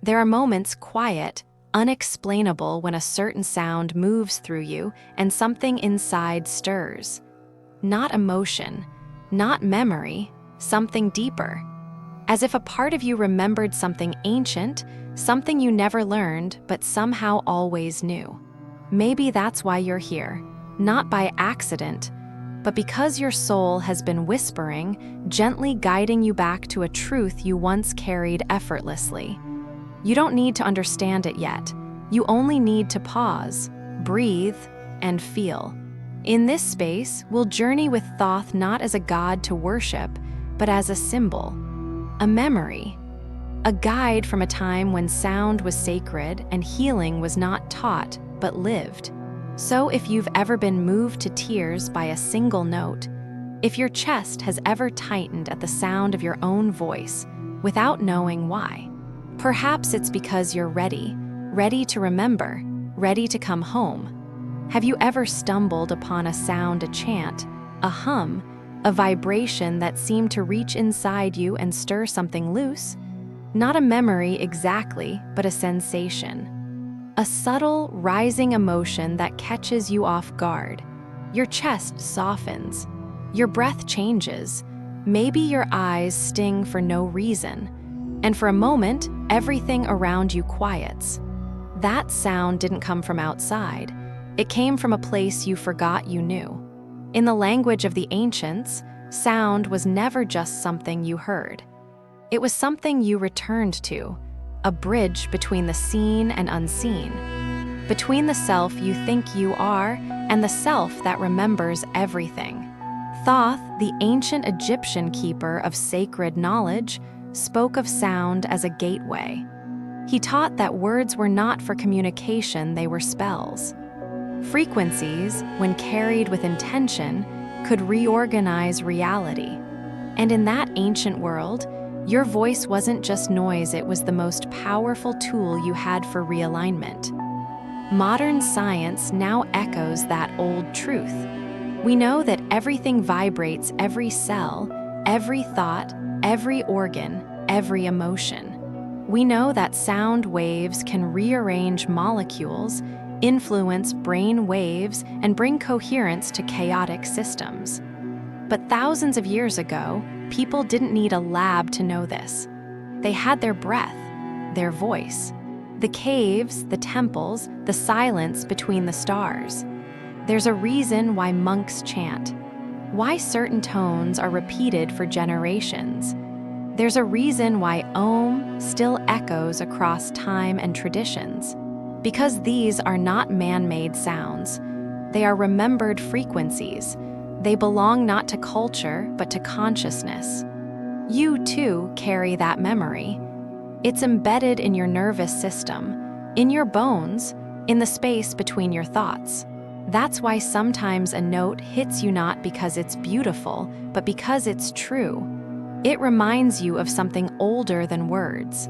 There are moments quiet, unexplainable when a certain sound moves through you and something inside stirs. Not emotion, not memory, something deeper. As if a part of you remembered something ancient, something you never learned but somehow always knew. Maybe that's why you're here, not by accident, but because your soul has been whispering, gently guiding you back to a truth you once carried effortlessly. You don't need to understand it yet. You only need to pause, breathe, and feel. In this space, we'll journey with Thoth not as a god to worship, but as a symbol, a memory, a guide from a time when sound was sacred and healing was not taught, but lived. So if you've ever been moved to tears by a single note, if your chest has ever tightened at the sound of your own voice without knowing why, perhaps it's because you're ready to remember, ready to come home. Have you ever stumbled upon a sound, a chant, a hum, a vibration that seemed to reach inside you and stir something loose? Not a memory exactly, but a sensation. A subtle, rising emotion that catches you off guard. Your chest softens. Your breath changes. Maybe your eyes sting for no reason. And for a moment, everything around you quiets. That sound didn't come from outside. It came from a place you forgot you knew. In the language of the ancients, sound was never just something you heard. It was something you returned to, a bridge between the seen and unseen, between the self you think you are and the self that remembers everything. Thoth, the ancient Egyptian keeper of sacred knowledge, spoke of sound as a gateway. He taught that words were not for communication, they were spells. Frequencies, when carried with intention, could reorganize reality. And in that ancient world, your voice wasn't just noise, it was the most powerful tool you had for realignment. Modern science now echoes that old truth. We know that everything vibrates, every cell, every thought, every organ, every emotion. We know that sound waves can rearrange molecules, influence brain waves, and bring coherence to chaotic systems. But thousands of years ago, people didn't need a lab to know this. They had their breath, their voice, the caves, the temples, the silence between the stars. There's a reason why monks chant, why certain tones are repeated for generations. There's a reason why Om still echoes across time and traditions. Because these are not man-made sounds. They are remembered frequencies. They belong not to culture, but to consciousness. You, too, carry that memory. It's embedded in your nervous system, in your bones, in the space between your thoughts. That's why sometimes a note hits you not because it's beautiful, but because it's true. It reminds you of something older than words.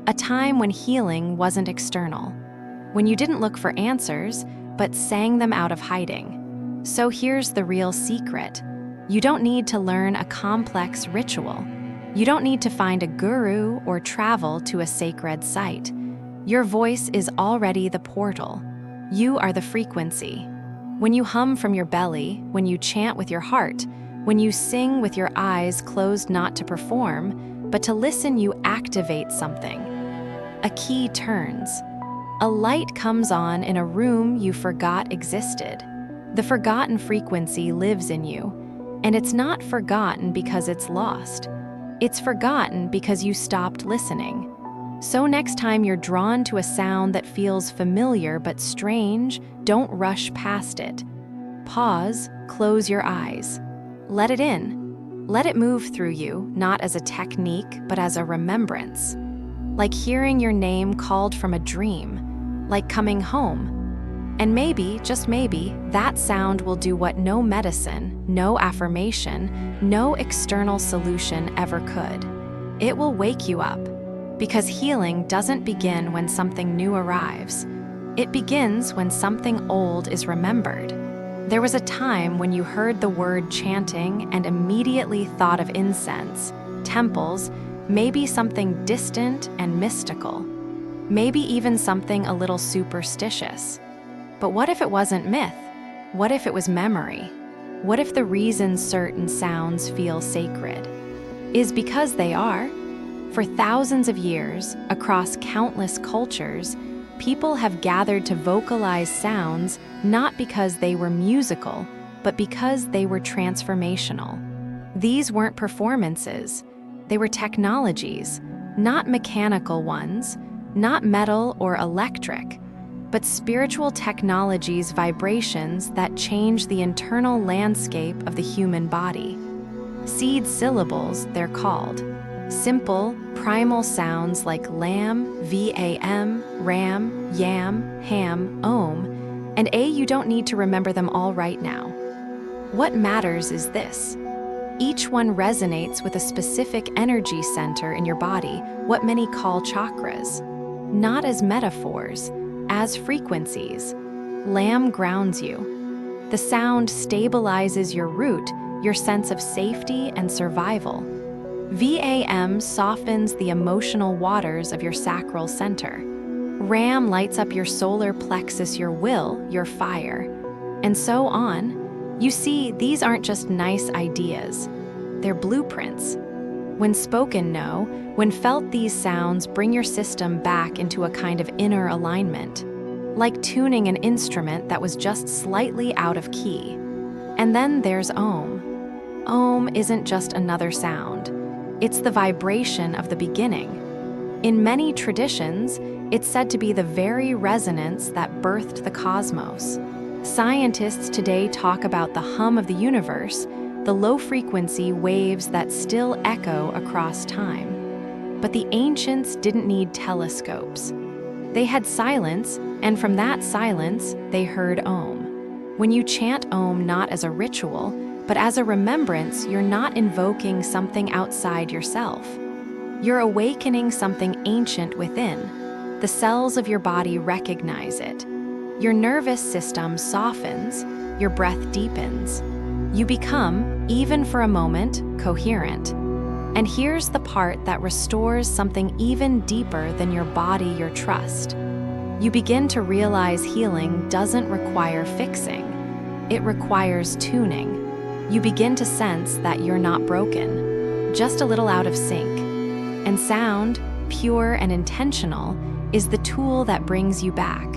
A time when healing wasn't external. When you didn't look for answers, but sang them out of hiding. So here's the real secret. You don't need to learn a complex ritual. You don't need to find a guru or travel to a sacred site. Your voice is already the portal. You are the frequency. When you hum from your belly, when you chant with your heart, when you sing with your eyes closed not to perform, but to listen, you activate something. A key turns. A light comes on in a room you forgot existed. The forgotten frequency lives in you, and it's not forgotten because it's lost. It's forgotten because you stopped listening. So next time you're drawn to a sound that feels familiar but strange, don't rush past it. Pause, close your eyes. Let it in. Let it move through you, not as a technique, but as a remembrance. Like hearing your name called from a dream, like coming home. And maybe, just maybe, that sound will do what no medicine, no affirmation, no external solution ever could. It will wake you up. Because healing doesn't begin when something new arrives. It begins when something old is remembered. There was a time when you heard the word chanting and immediately thought of incense, temples, maybe something distant and mystical. maybe even something a little superstitious. But what if it wasn't myth? What if it was memory? What if the reason certain sounds feel sacred is because they are? For thousands of years, across countless cultures, people have gathered to vocalize sounds not because they were musical, but because they were transformational. These weren't performances, they were technologies, not mechanical ones, not metal or electric, but spiritual technologies, vibrations that change the internal landscape of the human body. Seed syllables, they're called. Simple, primal sounds like lam, V-A-M, ram, yam, ham, om, and you don't need to remember them all right now. What matters is this. Each one resonates with a specific energy center in your body, what many call chakras. Not as metaphors, as frequencies. Lam grounds you. The sound stabilizes your root, your sense of safety and survival. VAM softens the emotional waters of your sacral center. RAM lights up your solar plexus, your will, your fire, and so on. You see, these aren't just nice ideas. They're blueprints. When spoken, know, when felt, these sounds bring your system back into a kind of inner alignment, like tuning an instrument that was just slightly out of key. And then there's Om. Om isn't just another sound. It's the vibration of the beginning. In many traditions, it's said to be the very resonance that birthed the cosmos. Scientists today talk about the hum of the universe, the low-frequency waves that still echo across time. But the ancients didn't need telescopes. They had silence, and from that silence, they heard Om. When you chant Om not as a ritual, but as a remembrance, you're not invoking something outside yourself. You're awakening something ancient within. The cells of your body recognize it. Your nervous system softens, your breath deepens. You become, even for a moment, coherent. And here's the part that restores something even deeper than your body, your trust. You begin to realize healing doesn't require fixing. It requires tuning. You begin to sense that you're not broken, just a little out of sync. And sound, pure and intentional, is the tool that brings you back.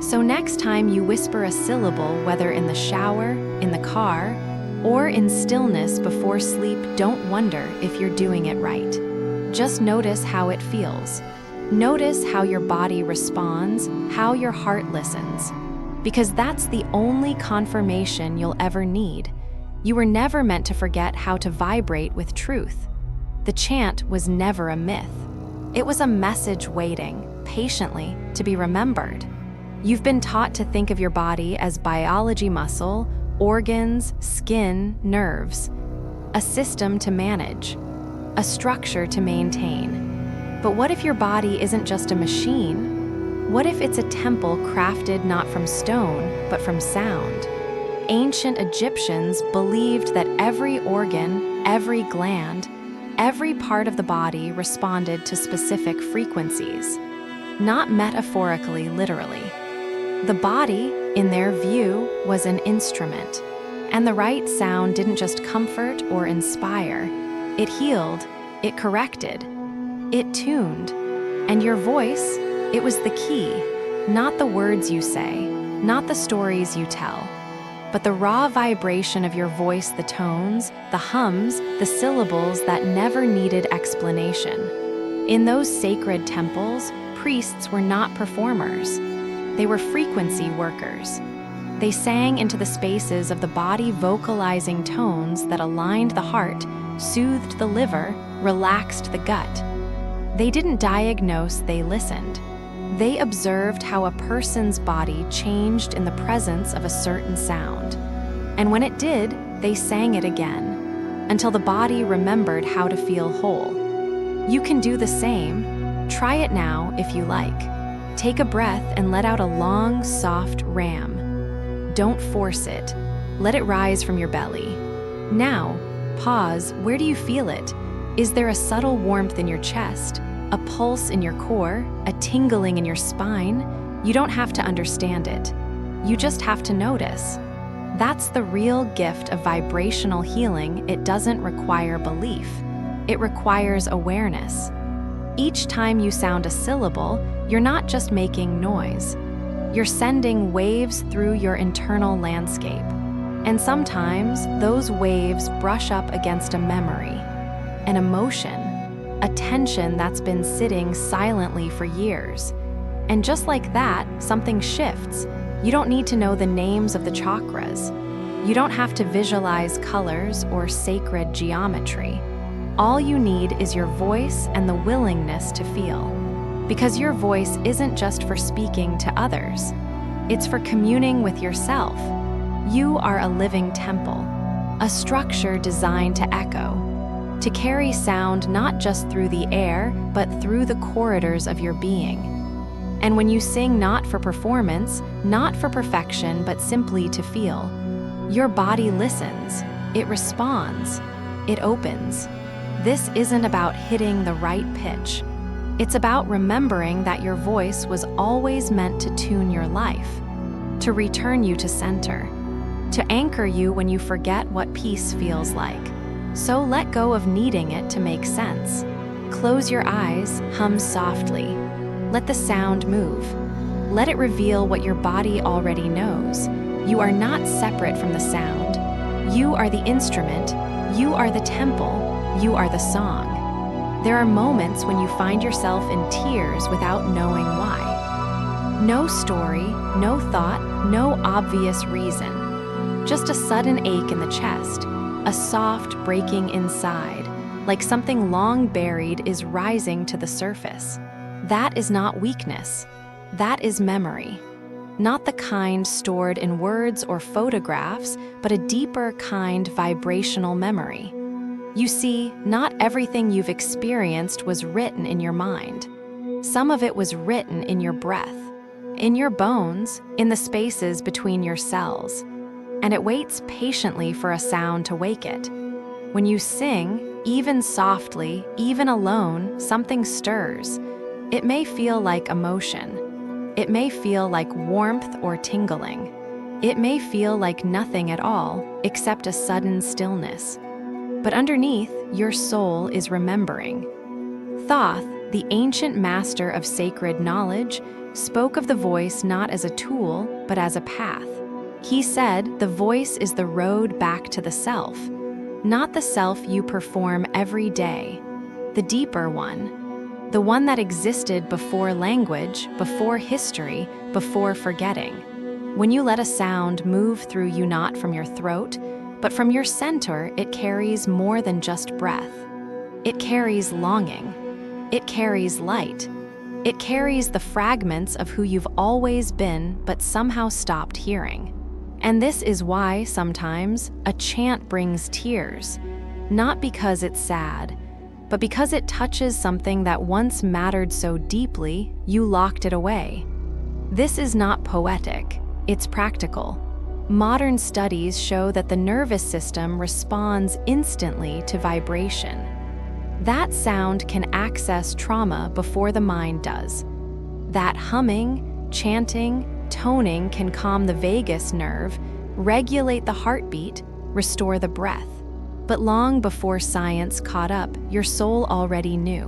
So next time you whisper a syllable, whether in the shower, in the car, or in stillness before sleep, don't wonder if you're doing it right. Just notice how it feels. Notice how your body responds, how your heart listens. Because that's the only confirmation you'll ever need. You were never meant to forget how to vibrate with truth. The chant was never a myth. It was a message waiting, patiently, to be remembered. You've been taught to think of your body as biology, muscle, organs, skin, nerves, a system to manage, a structure to maintain. But what if your body isn't just a machine? What if it's a temple crafted not from stone, but from sound? Ancient Egyptians believed that every organ, every gland, every part of the body responded to specific frequencies, not metaphorically, literally. The body, in their view, was an instrument, and the right sound didn't just comfort or inspire. It healed, it corrected, it tuned. And your voice, it was the key, not the words you say, not the stories you tell, but the raw vibration of your voice, the tones, the hums, the syllables that never needed explanation. In those sacred temples, priests were not performers. They were frequency workers. They sang into the spaces of the body, vocalizing tones that aligned the heart, soothed the liver, relaxed the gut. They didn't diagnose, they listened. They observed how a person's body changed in the presence of a certain sound. And when it did, they sang it again, until the body remembered how to feel whole. You can do the same. Try it now if you like. Take a breath and let out a long, soft ram. Don't force it. Let it rise from your belly. Now, pause. Where do you feel it? Is there a subtle warmth in your chest? a pulse in your core, a tingling in your spine. You don't have to understand it. You just have to notice. That's the real gift of vibrational healing. It doesn't require belief. It requires awareness. Each time you sound a syllable, you're not just making noise. You're sending waves through your internal landscape. And sometimes those waves brush up against a memory, an emotion, a tension that's been sitting silently for years. And just like that, something shifts. You don't need to know the names of the chakras. You don't have to visualize colors or sacred geometry. All you need is your voice and the willingness to feel. Because your voice isn't just for speaking to others. It's for communing with yourself. You are a living temple, a structure designed to echo, to carry sound not just through the air, but through the corridors of your being. And when you sing not for performance, not for perfection, but simply to feel, your body listens, it responds, it opens. This isn't about hitting the right pitch. It's about remembering that your voice was always meant to tune your life, to return you to center, to anchor you when you forget what peace feels like. So let go of needing it to make sense. Close your eyes, hum softly. Let the sound move. Let it reveal what your body already knows. You are not separate from the sound. You are the instrument. You are the temple. You are the song. There are moments when you find yourself in tears without knowing why. No story, no thought, no obvious reason. Just a sudden ache in the chest, a soft breaking inside, like something long buried is rising to the surface. That is not weakness. That is memory. Not the kind stored in words or photographs, but a deeper kind vibrational memory. You see, not everything you've experienced was written in your mind. Some of it was written in your breath, in your bones, in the spaces between your cells. And it waits patiently for a sound to wake it. When you sing, even softly, even alone, something stirs. It may feel like emotion. It may feel like warmth or tingling. It may feel like nothing at all, except a sudden stillness. But underneath, your soul is remembering. Thoth, the ancient master of sacred knowledge, spoke of the voice not as a tool, but as a path. He said the voice is the road back to the self, not the self you perform every day, the deeper one, the one that existed before language, before history, before forgetting. When you let a sound move through you not from your throat, but from your center, it carries more than just breath. It carries longing. It carries light. It carries the fragments of who you've always been but somehow stopped hearing. And this is why, sometimes, a chant brings tears, not because it's sad, but because it touches something that once mattered so deeply, you locked it away. This is not poetic, it's practical. Modern studies show that the nervous system responds instantly to vibration. That sound can access trauma before the mind does. That humming, chanting, toning can calm the vagus nerve, regulate the heartbeat, restore the breath. But long before science caught up, your soul already knew.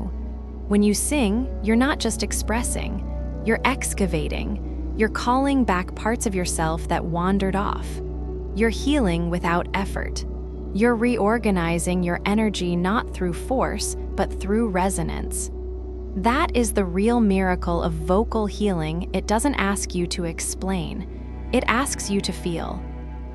When you sing, you're not just expressing, you're excavating. You're calling back parts of yourself that wandered off. You're healing without effort. You're reorganizing your energy not through force, but through resonance. That is the real miracle of vocal healing. It doesn't ask you to explain. It asks you to feel.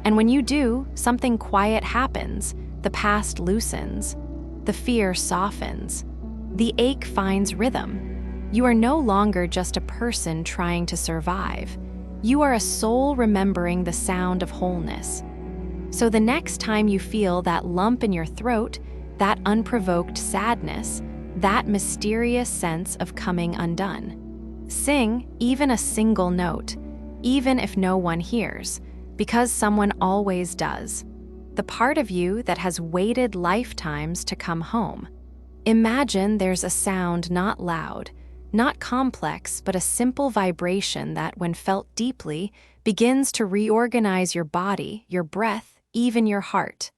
And when you do, something quiet happens. The past loosens. The fear softens. The ache finds rhythm. You are no longer just a person trying to survive. You are a soul remembering the sound of wholeness. So the next time you feel that lump in your throat, that unprovoked sadness, that mysterious sense of coming undone, sing even a single note, even if no one hears, because someone always does. The part of you that has waited lifetimes to come home. Imagine there's a sound not loud, not complex, but a simple vibration that, when felt deeply, begins to reorganize your body, your breath, even your heart.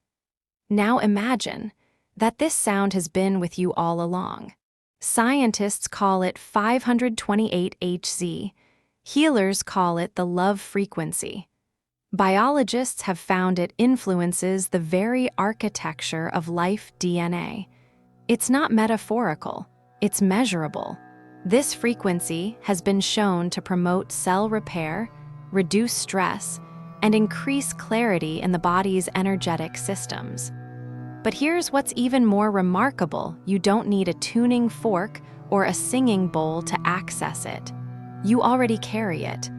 Now imagine that this sound has been with you all along. Scientists call it 528 Hz. Healers call it the love frequency. Biologists have found it influences the very architecture of life DNA. It's not metaphorical, it's measurable. This frequency has been shown to promote cell repair, reduce stress, and increase clarity in the body's energetic systems. But here's what's even more remarkable: you don't need a tuning fork or a singing bowl to access it. You already carry it.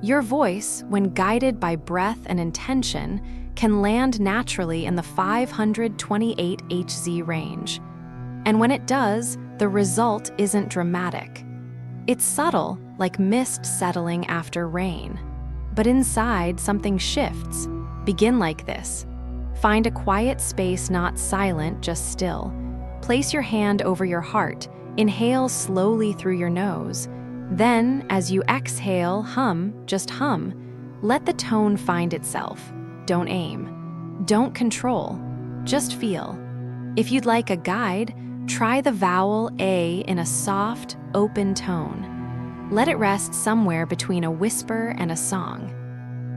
Your voice, when guided by breath and intention, can land naturally in the 528 Hz range. And when it does, the result isn't dramatic. It's subtle, like mist settling after rain. But inside, something shifts. Begin like this. Find a quiet space, not silent, just still. Place your hand over your heart. Inhale slowly through your nose. Then, as you exhale, hum, just hum. Let the tone find itself. Don't aim. Don't control. Just feel. If you'd like a guide, try the vowel A in a soft, open tone. Let it rest somewhere between a whisper and a song.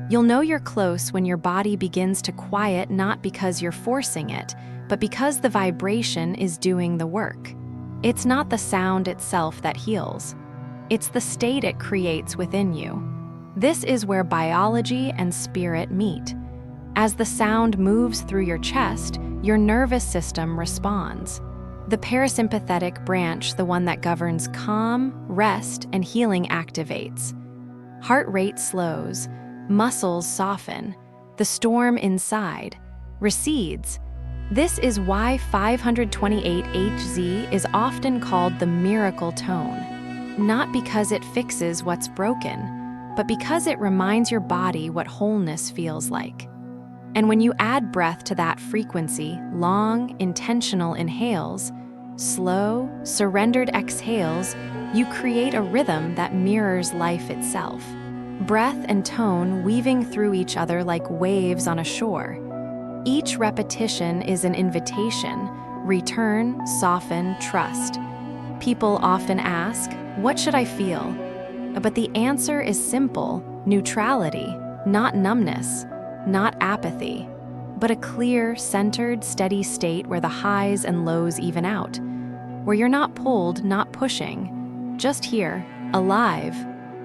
You'll know you're close when your body begins to quiet, not because you're forcing it, but because the vibration is doing the work. It's not the sound itself that heals. It's the state it creates within you. This is where biology and spirit meet. As the sound moves through your chest, your nervous system responds. The parasympathetic branch, the one that governs calm, rest, and healing, activates. Heart rate slows. Muscles soften. The storm inside recedes. This is why 528 Hz is often called the miracle tone. Not because it fixes what's broken, but because it reminds your body what wholeness feels like. And when you add breath to that frequency, long, intentional inhales, slow, surrendered exhales, you create a rhythm that mirrors life itself. Breath and tone weaving through each other like waves on a shore. Each repetition is an invitation. Return, soften, trust. People often ask, "What should I feel?" But the answer is simple: neutrality, not numbness, not apathy, but a clear, centered, steady state where the highs and lows even out, where you're not pulled, not pushing, just here, alive,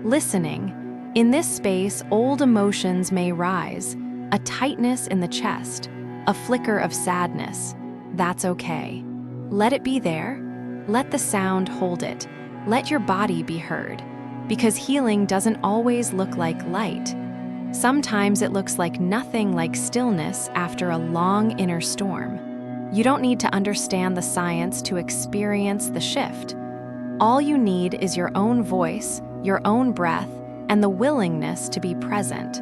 listening. In this space, old emotions may rise, a tightness in the chest, a flicker of sadness. That's okay. Let it be there. Let the sound hold it. Let your body be heard. Because healing doesn't always look like light. Sometimes it looks like nothing, like stillness after a long inner storm. You don't need to understand the science to experience the shift. All you need is your own voice, your own breath, and the willingness to be present.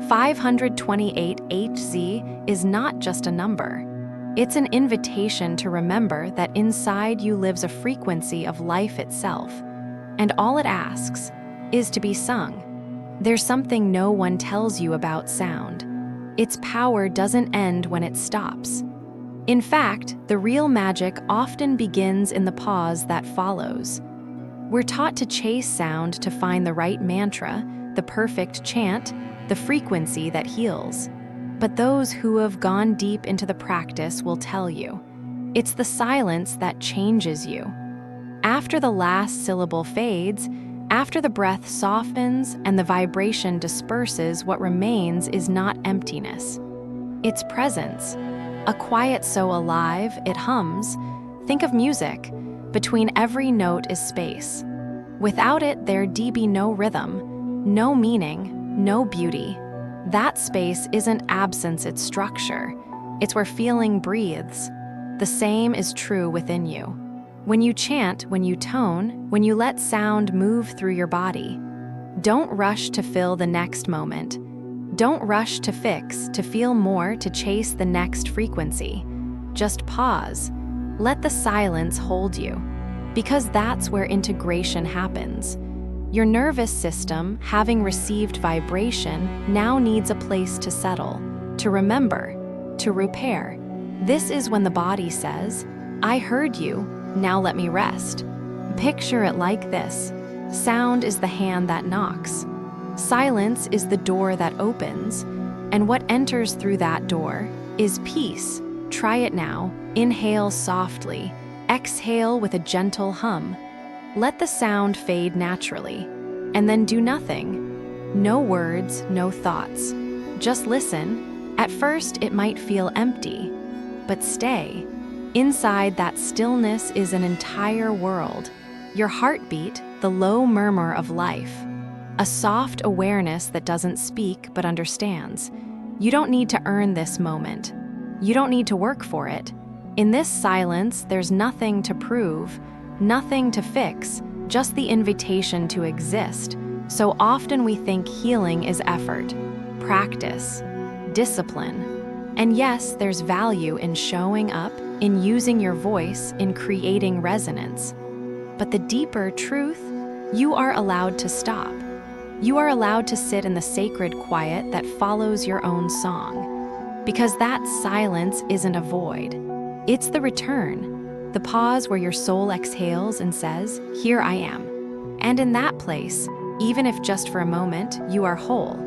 528 Hz is not just a number. It's an invitation to remember that inside you lives a frequency of life itself, and all it asks is to be sung. There's something no one tells you about sound. Its power doesn't end when it stops. In fact, the real magic often begins in the pause that follows. We're taught to chase sound to find the right mantra, the perfect chant, the frequency that heals. But those who have gone deep into the practice will tell you, it's the silence that changes you. After the last syllable fades, after the breath softens and the vibration disperses, what remains is not emptiness. It's presence. A quiet so alive, it hums. Think of music. Between every note is space. Without it, there'd be no rhythm, no meaning, no beauty. That space isn't absence, it's structure. It's where feeling breathes. The same is true within you. When you chant, when you tone, when you let sound move through your body, don't rush to fill the next moment. Don't rush to fix, to feel more, to chase the next frequency. Just pause. Let the silence hold you, because that's where integration happens. Your nervous system, having received vibration, now needs a place to settle, to remember, to repair. This is when the body says, "I heard you, now let me rest." Picture it like this. Sound is the hand that knocks. Silence is the door that opens. And what enters through that door is peace. Try it now. Inhale softly. Exhale with a gentle hum. Let the sound fade naturally. And then do nothing. No words, no thoughts. Just listen. At first, it might feel empty. But stay. Inside that stillness is an entire world. Your heartbeat, the low murmur of life. A soft awareness that doesn't speak but understands. You don't need to earn this moment. You don't need to work for it. In this silence, there's nothing to prove, nothing to fix, just the invitation to exist. So often we think healing is effort, practice, discipline. And yes, there's value in showing up, in using your voice, in creating resonance. But the deeper truth, you are allowed to stop. You are allowed to sit in the sacred quiet that follows your own song. Because that silence isn't a void. It's the return, the pause where your soul exhales and says, "Here I am." And in that place, even if just for a moment, you are whole.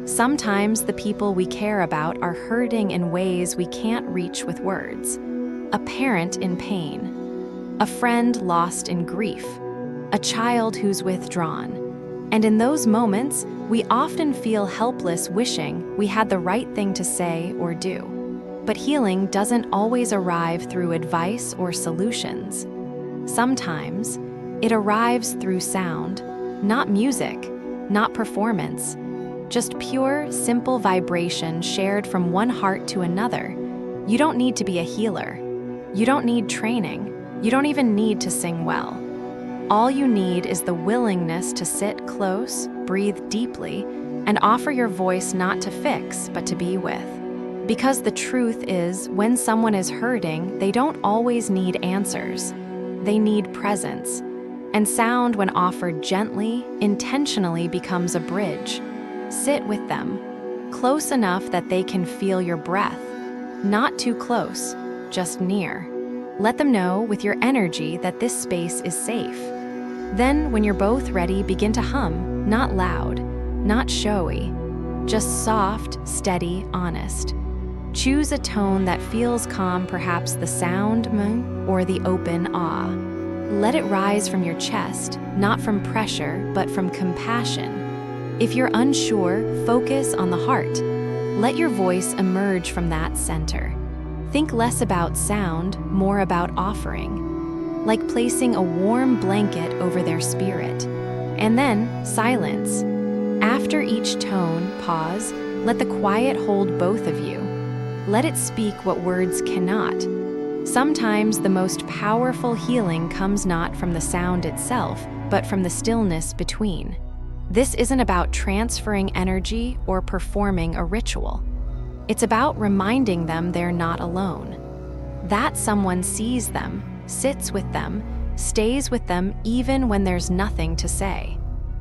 Sometimes the people we care about are hurting in ways we can't reach with words. A parent in pain, a friend lost in grief, a child who's withdrawn. And in those moments, we often feel helpless, wishing we had the right thing to say or do. But healing doesn't always arrive through advice or solutions. Sometimes, it arrives through sound, not music, not performance, just pure, simple vibration shared from one heart to another. You don't need to be a healer. You don't need training. You don't even need to sing well. All you need is the willingness to sit close, breathe deeply, and offer your voice not to fix, but to be with. Because the truth is, when someone is hurting, they don't always need answers. They need presence. And sound, when offered gently, intentionally becomes a bridge. Sit with them, close enough that they can feel your breath. Not too close, just near. Let them know with your energy that this space is safe. Then, when you're both ready, begin to hum, not loud, not showy, just soft, steady, honest. Choose a tone that feels calm, perhaps the sound or the open ah. Let it rise from your chest, not from pressure, but from compassion. If you're unsure, focus on the heart. Let your voice emerge from that center. Think less about sound, more about offering, like placing a warm blanket over their spirit. And then, silence. After each tone, pause, let the quiet hold both of you. Let it speak what words cannot. Sometimes the most powerful healing comes not from the sound itself, but from the stillness between. This isn't about transferring energy or performing a ritual. It's about reminding them they're not alone. That someone sees them, sits with them, stays with them even when there's nothing to say.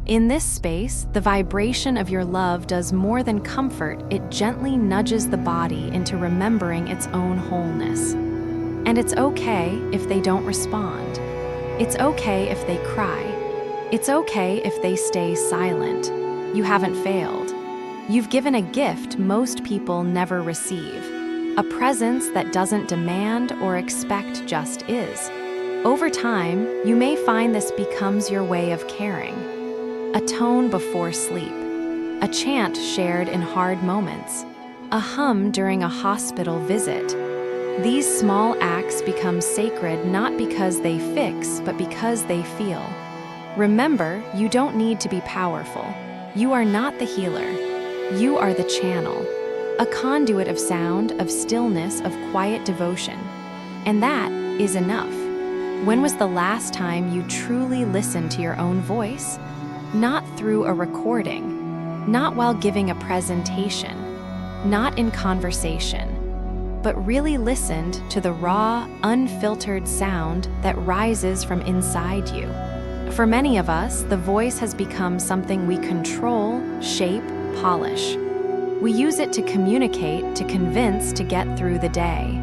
In this space, the vibration of your love does more than comfort, it gently nudges the body into remembering its own wholeness. And it's okay if they don't respond. It's okay if they cry. It's okay if they stay silent. You haven't failed. You've given a gift most people never receive, a presence that doesn't demand or expect, just is. Over time, you may find this becomes your way of caring. A tone before sleep, a chant shared in hard moments, a hum during a hospital visit. These small acts become sacred not because they fix, but because they feel. Remember, you don't need to be powerful. You are not the healer. You are the channel, a conduit of sound, of stillness, of quiet devotion. And that is enough. When was the last time you truly listened to your own voice? Not through a recording, not while giving a presentation, not in conversation, but really listened to the raw, unfiltered sound that rises from inside you. For many of us, the voice has become something we control, shape, polish. We use it to communicate, to convince, to get through the day.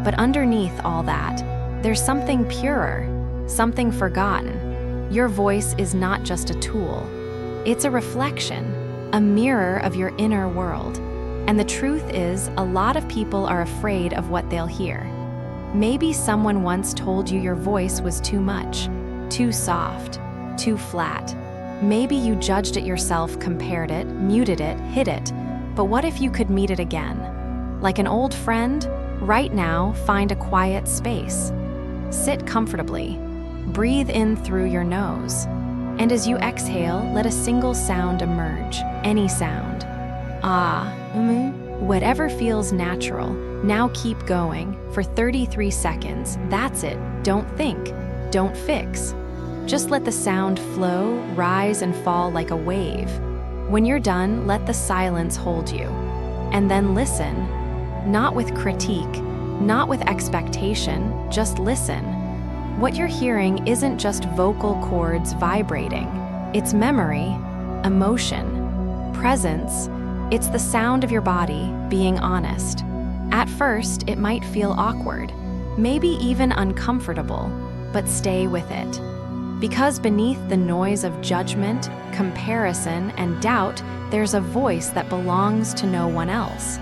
But underneath all that, there's something purer, something forgotten. Your voice is not just a tool. It's a reflection, a mirror of your inner world. And the truth is, a lot of people are afraid of what they'll hear. Maybe someone once told you your voice was too much, too soft, too flat. Maybe you judged it yourself, compared it, muted it, hid it. But what if you could meet it again? Like an old friend, right now, find a quiet space. Sit comfortably. Breathe in through your nose. And as you exhale, let a single sound emerge, any sound. Whatever feels natural. Now keep going for 33 seconds. That's it. Don't think. Don't fix. Just let the sound flow, rise and fall like a wave. When you're done, let the silence hold you. And then listen, not with critique, not with expectation, just listen. What you're hearing isn't just vocal cords vibrating. It's memory, emotion, presence. It's the sound of your body being honest. At first, it might feel awkward, maybe even uncomfortable, but stay with it. Because beneath the noise of judgment, comparison, and doubt, there's a voice that belongs to no one else.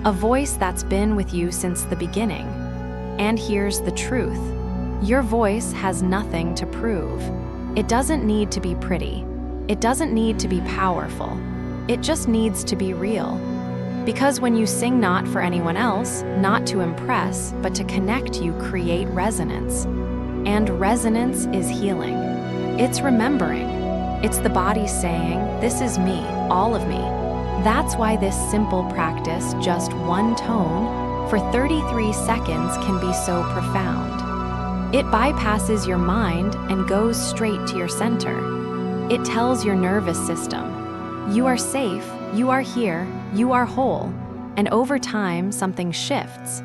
A voice that's been with you since the beginning. And here's the truth. Your voice has nothing to prove. It doesn't need to be pretty. It doesn't need to be powerful. It just needs to be real. Because when you sing not for anyone else, not to impress, but to connect, you create resonance. And resonance is healing. It's remembering. It's the body saying, this is me, all of me. That's why this simple practice, just one tone, for 33 seconds can be so profound. It bypasses your mind and goes straight to your center. It tells your nervous system, you are safe, you are here, you are whole. And over time, something shifts.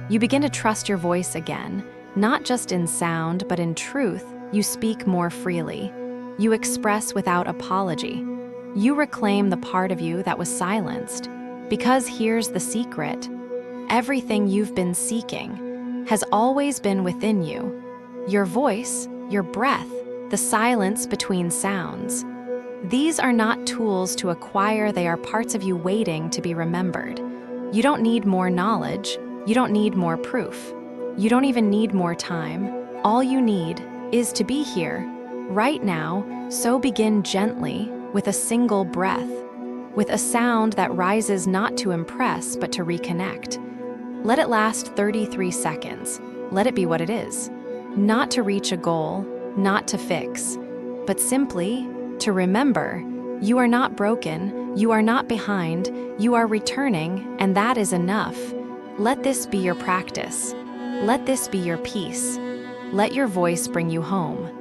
You begin to trust your voice again. Not just in sound, but in truth. You speak more freely. You express without apology. You reclaim the part of you that was silenced. Because here's the secret. Everything you've been seeking has always been within you. Your voice, your breath, the silence between sounds. These are not tools to acquire, they are parts of you waiting to be remembered. You don't need more knowledge. You don't need more proof. You don't even need more time. All you need is to be here, right now, so begin gently with a single breath, with a sound that rises not to impress, but to reconnect. Let it last 33 seconds. Let it be what it is. Not to reach a goal, not to fix, but simply to remember you are not broken, you are not behind, you are returning, and that is enough. Let this be your practice. Let this be your peace. Let your voice bring you home.